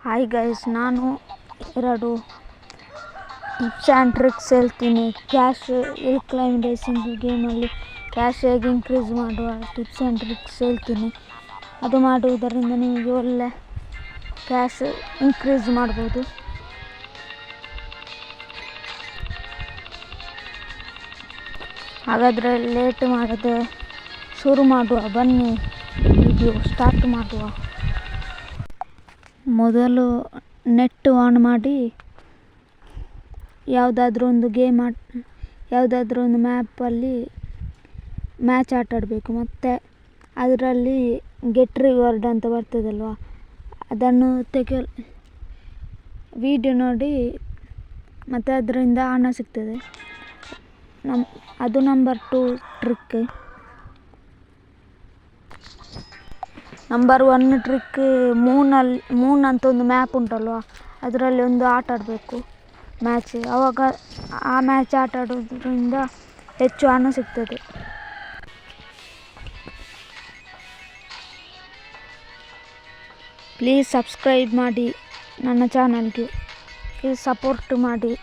Hi guys, ನಾನು 2 tips and tricks ಹೇಳ್ತೀನಿ. Cash Hill Climb Racing ಗೇಮಲ್ಲಿ ಕ್ಯಾಶ್ ಹೇಗೆ ಇನ್ಕ್ರೀಸ್ ಮಾಡುವ ಟಿಪ್ಸ್ ಆ್ಯಂಡ್ ಟ್ರಿಕ್ಸ್ ಹೇಳ್ತೀನಿ. ಅದು ಮಾಡುವುದರಿಂದ ನಿಮಗೆ ಒಳ್ಳೆ ಕ್ಯಾಶ್ ಇನ್ಕ್ರೀಸ್ ಮಾಡ್ಬೋದು. ಹಾಗಾದರೆ ಲೇಟ್ ಮಾಡದೆ ಶುರು ಮಾಡುವ, ಬನ್ನಿ ವಿಡಿಯೋ ಸ್ಟಾರ್ಟ್ ಮಾಡುವ. ಮೊದಲು ನೆಟ್ ಆನ್ ಮಾಡಿ ಯಾವುದಾದ್ರೂ ಒಂದು ಮ್ಯಾಪಲ್ಲಿ ಮ್ಯಾಚ್ ಆಟ ಆಡಬೇಕು. ಮತ್ತು ಅದರಲ್ಲಿ ಗೆಟ್ ರಿವಾರ್ಡ್ ಅಂತ ಬರ್ತದಲ್ವ, ಅದನ್ನು ವಿಡಿಯೋ ನೋಡಿ ಮತ್ತು ಅದರಿಂದ ಹಣ ಸಿಗ್ತದೆ. ಅದು number 2 trick. Number 1 trick, Moon ಅಂತ ಒಂದು ಮ್ಯಾಪ್ ಉಂಟಲ್ವ, ಅದರಲ್ಲಿ ಒಂದು ಆಟ ಆಡಬೇಕು ಮ್ಯಾಚ್. ಆವಾಗ ಆ ಮ್ಯಾಚ್ ಆಟ ಆಡೋದ್ರಿಂದ ಹೆಚ್ಚು ಹಣ ಸಿಗ್ತದೆ. ಪ್ಲೀಸ್ ಸಬ್ಸ್ಕ್ರೈಬ್ ಮಾಡಿ ನನ್ನ ಚಾನಲ್ಗೆ, ಪ್ಲೀಸ್ ಸಪೋರ್ಟ್ ಮಾಡಿ.